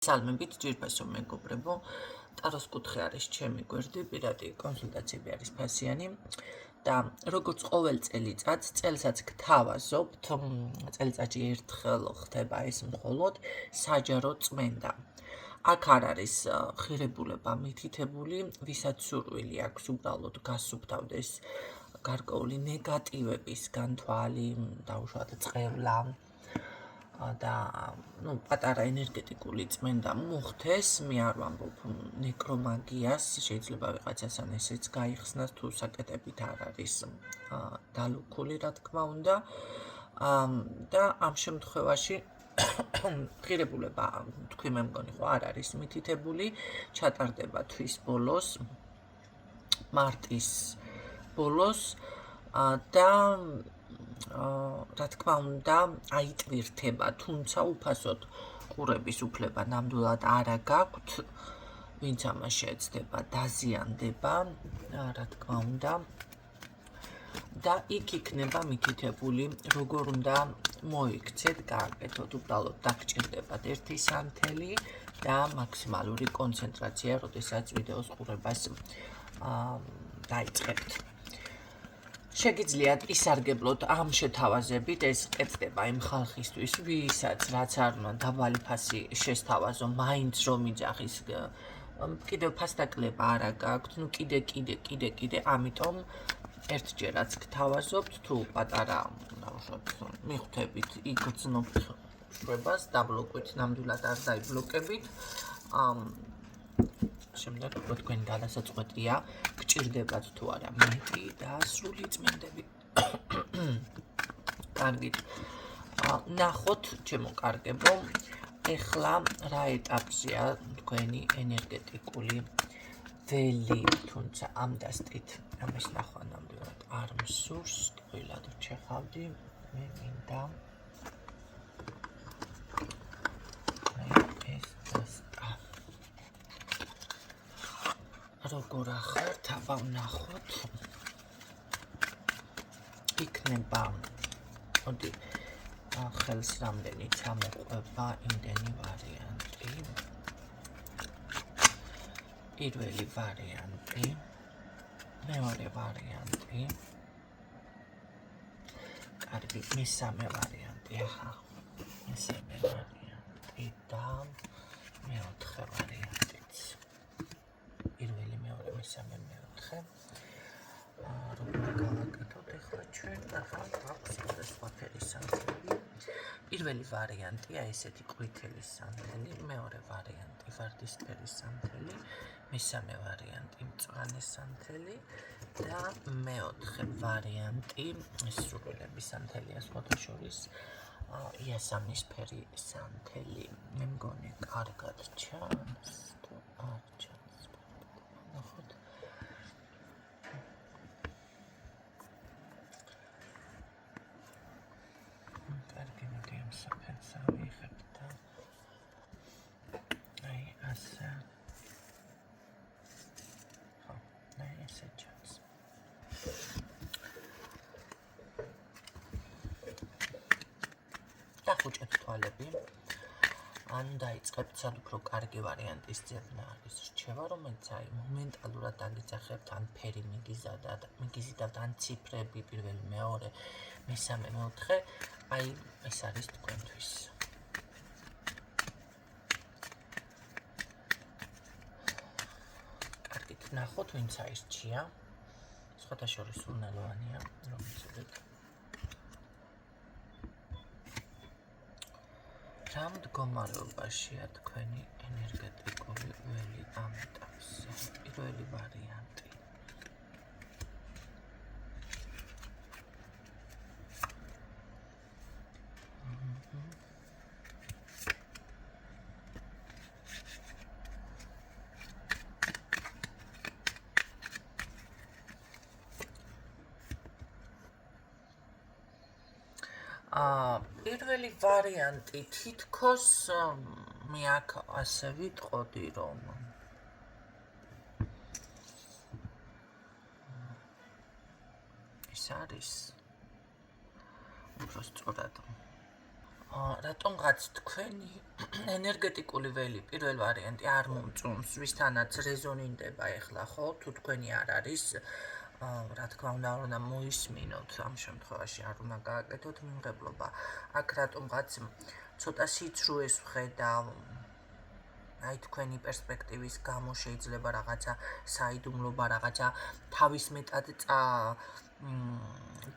სალმებით ჯირფასო მეგობრებო, ტაროს კუთხე არის ჩემი გვერდი, პირადი კონსულტაციები არის ფასიანი და როგორც ყოველ წელიწადს, წელსაც გთავაზობთ, წელიწადში ერთხელ ხდება ეს მხოლოდ საჯარო წმენდა. აქ არ არის ხირებულება მითითებული, ვისაც სურვილი აქვს უბრალოდ გასუფთავდეს გარკვეული ნეგატივების განთვალი, დაუშვათ წყევლა და პატარა ენერგეტიკული წმენდა მოხდეს, მე არ ვამბობ ნეკრომაგიას, შეიძლება ვიღაცას ან ესეც გაიხსნას, თუ საკეთებით არ არის დალუქული, რა თქმა უნდა. და ამ შემთხვევაში ღირებულება, თქვი მე მგონი ხო არ არის მითითებული, ჩატარდება თვის ბოლოს, მარტის ბოლოს და რა თქმა უნდა, აიტვირთება, თუმცა უფასოდ ყურების უფლება ნამდვილად არა გაქვთ, ვინც ამას შეეცდება, დაზიანდება, რა თქმა უნდა. და იქ იქნება მითითებული, როგორ უნდა მოიქცეთ, გააკეთოთ, უბრალოდ დაგჭირდებათ ერთი სანთელი და მაქსიმალური კონცენტრაცია, როდესაც ვიდეოს ყურებას დაიწყებთ. შეგიძლიათ ისარგებლოთ ამ შეთავაზებით, ეს კეთდება იმ ხალხისთვის, ვისაც რაც არ უნდა დაბალი ფასი შესთავაზო, მაინც რომ იძახის, კიდევ ფასდაკლება არა გაქვთ, კიდე, ამიტომ ერთჯერაც გთავაზობთ, თუ პატარა, მიხვდებით, იგრძნობთ შვებას, დაბლოკვით, ნამდვილად არ დაიბლოკებით. შემდეგ უფრო თქვენი გადასაწყვეტია, გჭირდებათ თუ არა მეტი და სრული წმენდები. კარგით, ნახოთ, ჩემო კარგებო, ეხლა რა ეტაპზეა თქვენი ენერგეტიკული ველი, თუმცა ამ დასტით ამის ნახვა ნამდვილად არ მსურს, ტყუილად ჩეხავდი, მე მინდა ეს დასტა. როგორ ახართ, აბა ვნახოთ. იქნება, მოდი, ხელს რამდენიც ამოყვება იმდენი ვარიანტი. პირველი ვარიანტი, მეორე ვარიანტი, კარგი, მესამე ვარიანტი, ახლა მესამე ვარიანტი და მეოთხე ვარიანტიც. პირველი, მეორე, მესამე, მეოთხე. როგორ გავაკეთოთ ეხლა ჩვენ, ახლა გვაქვს სხვა ფერის სანთელი. პირველი ვარიანტია ესეთი ყვითელი სანთელი, მეორე ვარიანტი ვარდისფერი სანთელი, მესამე ვარიანტი მწვანე სანთელი და მეოთხე ვარიანტი სრულელების სანთელია სხვათაშორის იასამნისფერი სანთელი. მე მგონი კარგად ჩანს, თუ არ ჩანს, ნახოთ. კარგი, მოდი ამ საფენს ავიღებ და აი ასე. ესე ჩანს. დახუჭებთ თვალები. ან დაიწყებთ სად უფრო კარგი ვარიანტის ძებნა არის რჩევა, რომელიც აი მომენტალურად დაგიძახებთ, ან ფერი მიგიზიდავთ, ან ციფრები, პირველი, მეორე, მესამე, მეოთხე, აი ეს არის თქვენთვის. ნახოთ, ვინც აირჩია, სხვათაშორის სურნელოვანია, რომ იცოდეთ. რა მდგომარეობაშია თქვენი ენერგეტიკული ველი ამ ეტაპზე? პირველი ვარიანტი. პირველი ვარიანტი თითქოს მე აქ ასე ვიტყოდი, რომ ეს არის უფრო სწორად რატომღაც თქვენი ენერგეტიკული ველი პირველ ვარიანტი არ მომწონს, ვისთანაც რეზონირდება ეხლა, ხო? თუ თქვენი არ არის, რა თქმა უნდა მოისმინოთ, ამ შემთხვევაში არ უნდა გააკეთოთ მიმღებლობა. აქ რატომღაც ცოტა სიცრუეს ვხედავ, აი თქვენი პერსპექტივის გამო შეიძლება რაღაცა საიდუმლობა, რაღაცა თავის მეტად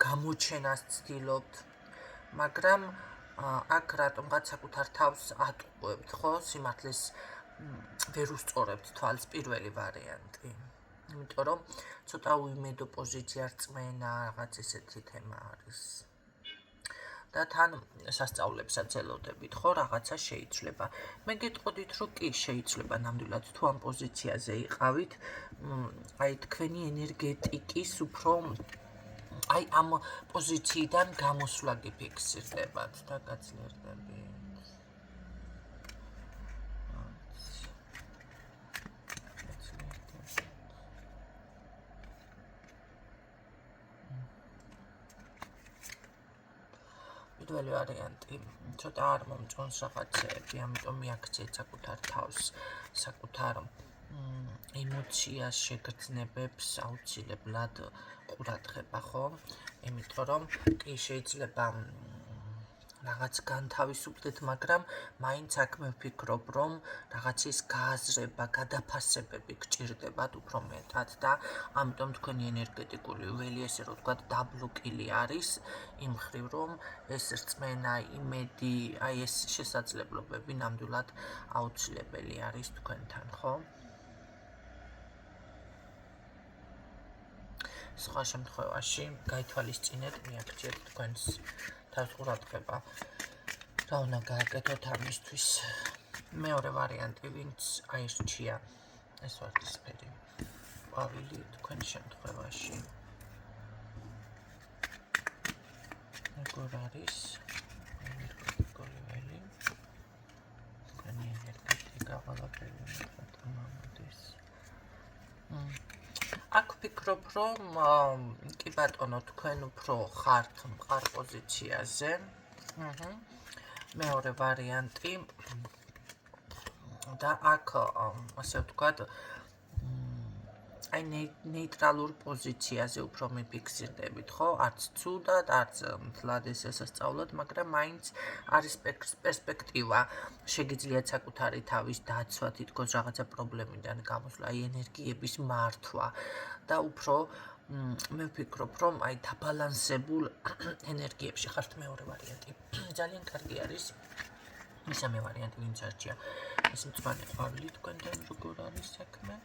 გამოჩენას ცდილობთ, მაგრამ აქ რატომღაც საკუთარ თავს ატყუებთ, ხო? სიმართლეს ვერ უსწორებთ თვალს პირველი ვარიანტი. იმიტომ რომ ცოტა უიმედო პოზიცია რწმენა, რაღაც ესეთი თემა არის. და თან სასწავლებსაც ელოდებით, ხო, რაღაცა შეიძლება. მე გეტყოდით, რომ კი შეიძლება ნამდვილად თუ ამ პოზიციაზე იყავით, აი თქვენი ენერგეტიკის უფრო აი ამ პოზიციიდან გამოსვლა გიფიქსირდებათ და გაძლიერდებით. პირველი ვარიანტი ცოტა არ მომწონს რაღაცეები, ამიტომ მიაქციეთ საკუთარ თავს, საკუთარ ემოციას, შეგრძნებებს აუცილებლად ყურადღება, ხო? იმიტომ რომ კი შეიძლება რაღაც განთავისუფლდეთ, მაგრამ მაინც აქ მევფიქრობ, რომ რაღაცის გააზრება, გადაფასებები გჭირდებათ უფრო მეტად და ამიტომ თქვენი ენერგეტიკული ველი, ესე რომ ვთქვათ, დაბლოკილი არის იმ მხრივ, რომ ეს რწმენა, იმედი, აი ეს შესაძლებლობები ნამდვილად აუცილებელი არის თქვენთან, ხო? სხვა შემთხვევაში გაითვალისწინეთ, მიაქციეთ თქვენს თავს ყურადღება, რა უნდა გააკეთოთ ამისთვის. მეორე ვარიანტი, ვინც აირჩია, ეს ვარდისფერი ყვავილი თქვენ შემთხვევაში. როგორ არის ენერგეტიკული ველი? თქვენი ენერგეტიკა ყველაფერი მეტად მომდის. აქ ვფიქრობ, რომ კი ბატონო, თქვენ უფრო ხართ მყარ პოზიციაზე. მეორე ვარიანტი და აქ ასე ვთქვათ, აი ნეიტრალურ პოზიციაზე უფრო მიფიქსირდებით, ხო? არც ცუდად, არც მთლად ეს ესწავლოთ, მაგრამ მაინც არის პერსპექტივა, შეგიძლიათ საკუთარი თავის დაცვა, თითქოს რაღაცა პრობლემიდან გამოსვლა, აი ენერგიების მართვა და უფრო მე ვფიქრობ, რომ აი დაბალანსებულ ენერგიებში ხართ. მეორე ვარიანტი ძალიან კარგი არის. მესამე ვარიანტი ვინც არჩია, ეს მწვანე ყვავილი თქვენთან როგორ არის საქმე?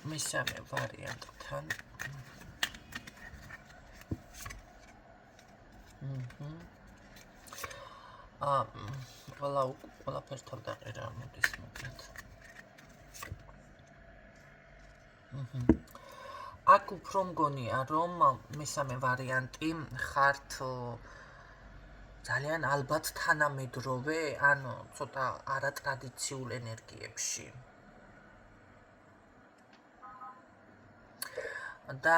მესამე ვარიანტთან ყველაფერთან დაყირა მოდის მოკლედ. აქ უფრო მგონია, რომ მესამე ვარიანტი ხართ ძალიან ალბათ თანამედროვე, ან ცოტა არატრადიციულ ენერგიებში. და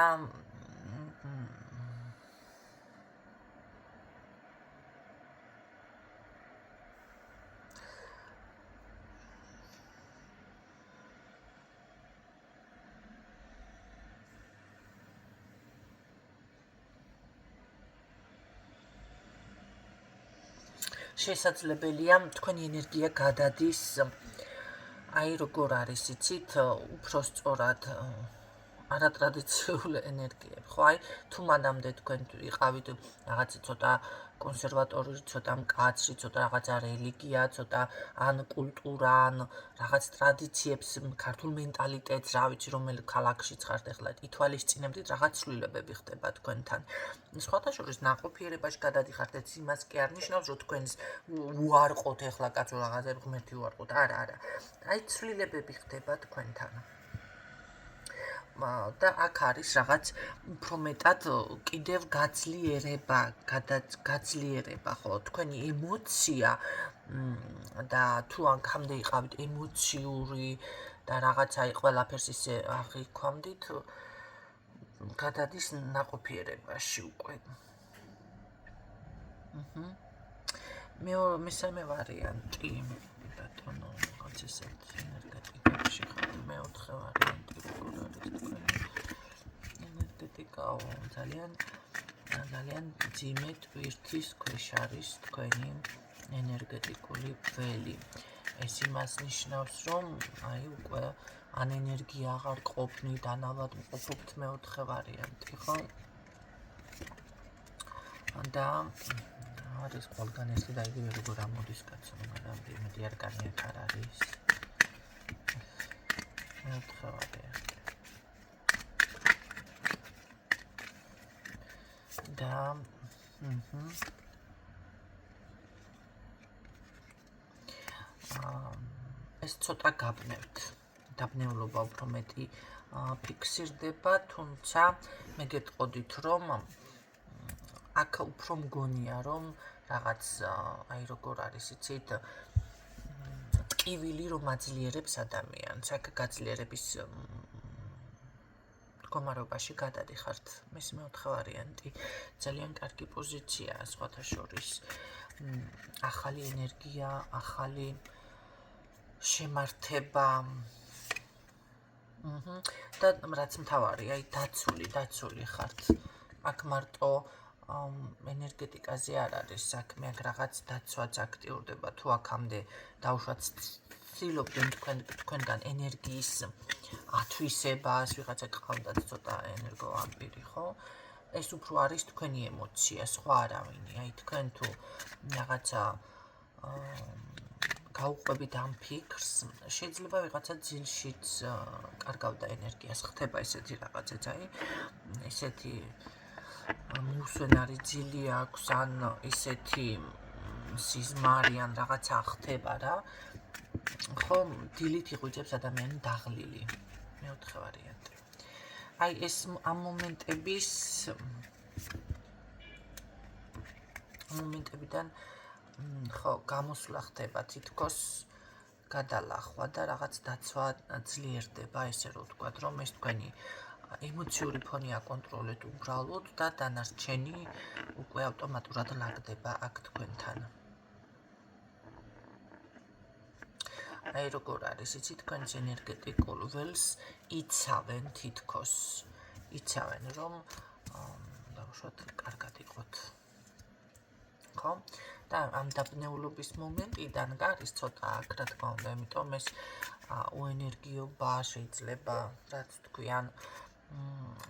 შესაძლებელია თქვენი ენერგია გადადის, აი როგორ არის, იცით, უფრო სწორად არატრადიციული ენერგიები, ხო? აი თუ მანამდე თქვენ იყავით რაღაცა ცოტა კონსერვატორული, ცოტა მკაცრი, ცოტა რაღაცა რელიგია, ცოტა ან კულტურა, ან რაღაც ტრადიციებს, ქართულ მენტალიტეტს, რა ვიცი, რომელი ქალაქშიც ხართ ახლა, ითვალისწინებდით, რაღაც ცვლილებები ხდება თქვენთან. სხვათაშორის ნაყოფიერებაში გადადიხართ, ეს იმას კი არ ნიშნავს, რომ თქვენს უარყოთ ახლა კაცო რაღაცები ღმერთი უარყოთ. არა. აი ცვლილებები ხდება თქვენთან. და აქ არის რაღაც უფრო მეტად კიდევ გაძლიერება, ხო? თქვენი ემოცია და თუ აქამდე იყავით ემოციური და რაღაცა ყველაფერს ისე აღიქვამდით, გადადის ნაყოფიერებაში უკვე. მესამე ვარიანტი ბატონო რაღაც ესეთ ენერგეტიკაში ხარ მეოთხე ვარიანტი როგორ არის თქვენი ენერგეტიკა ძალიან ძიმე ტვირთის ქვეშ არის თქვენი ენერგეტიკული ველი ეს იმას ნიშნავს რომ აი უკვე ან ენერგია აღარ ყოფნით ან ალბათ მყოფობთ მეოთხე ვარიანტი ხო და არის ყველგან ესე და იგივე როგორ ამოდის კაცო მაგრამ იმედი არ განიათ არ არის მეოთხე ვარიანტი და ეს ცოტა გაბნევთ დაბნეულობა უფრო მეტი ფიქსირდება თუმცა მე გეტყოდით რომ აქ უფრო მგონია რომ რაღაც აი როგორ არის იცით ტკივილი რომ აძლიერებს ადამიანს აქ გაძლიერების მდგომარეობაში გადადიხართ მის მეოთხე ვარიანტი ძალიან კარგი პოზიციაა სხვათა შორის ახალი ენერგია ახალი შემართება და რაც მთავარია აი დაცული ხართ აქ მარტო ენერგეტიკაზე არ არის საქმე აქ რაღაც დაცვაც აქტიურდება თუ აქამდე დავუშვათ ცდილობდნენ თქვენგან ენერგიის ათვისებას ვიღაცა გყავდათ ცოტა ენერგოვამპირი ხო ეს უფრო არის თქვენი ემოცია სხვა არავინი აი თქვენ თუ რაღაცა გაუყვებით ამ ფიქრს შეიძლება ვიღაცა ძილშიც კარგავდა ენერგიას ხდება ესეთი რაღაცაც აი ესეთი მუსვენარი ძილი აქვს ან ისეთი სიზმარი ან რაღაცა ხდება რა ხო დილით იღვიძებს ადამიანი დაღლილი მეოთხე ვარიანტი აი ეს ამ მომენტებიდან ხო გამოსვლა ხდება თითქოს გადალახვა და რაღაც დაცვა ძლიერდება ესე რომ ვთქვათ რომ ეს თქვენი ემოციური ფონი აკონტროლეთ უბრალოდ და დანარჩენი უკვე ავტომატურად ლაგდება აქ თქვენთან. აი როგორ არის იცით თქვენს ენერგეტიკულ ველს იცავენ თითქოს იცავენ რომ დავუშვათ კარგად იყოთ. ხო? და ამ დაბნეულობის მომენტიდან გარის ცოტა აქ რა თქმა უნდა, იმიტომ ეს უენერგიობა შეიძლება რაც თქვიან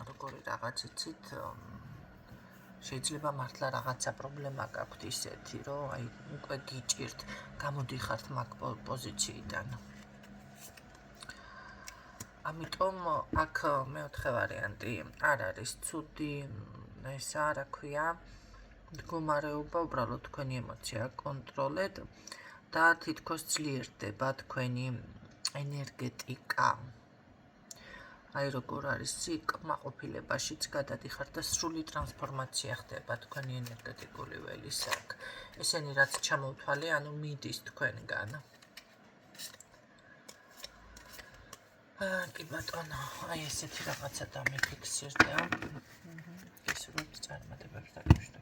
როგორი რაღაც იცით შეიძლება მართლა რაღაცა პრობლემა გაქვთ ისეთი რომ აი უკვე გიჭირთ გამოდიხართ მაგ პოზიციიდან ამიტომ აქ მეოთხე ვარიანტი არ არის ცუდი ესა რა ქვია მდგომარეობა უბრალოდ თქვენი ემოცია კონტროლეთ და თითქოს ძლიერდება თქვენი ენერგეტიკა აი როგორ არის კმაყოფილებაშიც გადადიხართ და სრული ტრანსფორმაცია ხდება თქვენი ენერგეტიკული ველის აქ ესენი რაც ჩამოვთვალე ანუ მიდის თქვენგან კი ბატონო აი ესეთი რაღაცა დამიფიქსირდა ის როგორც წარმატებებს დაგიშვით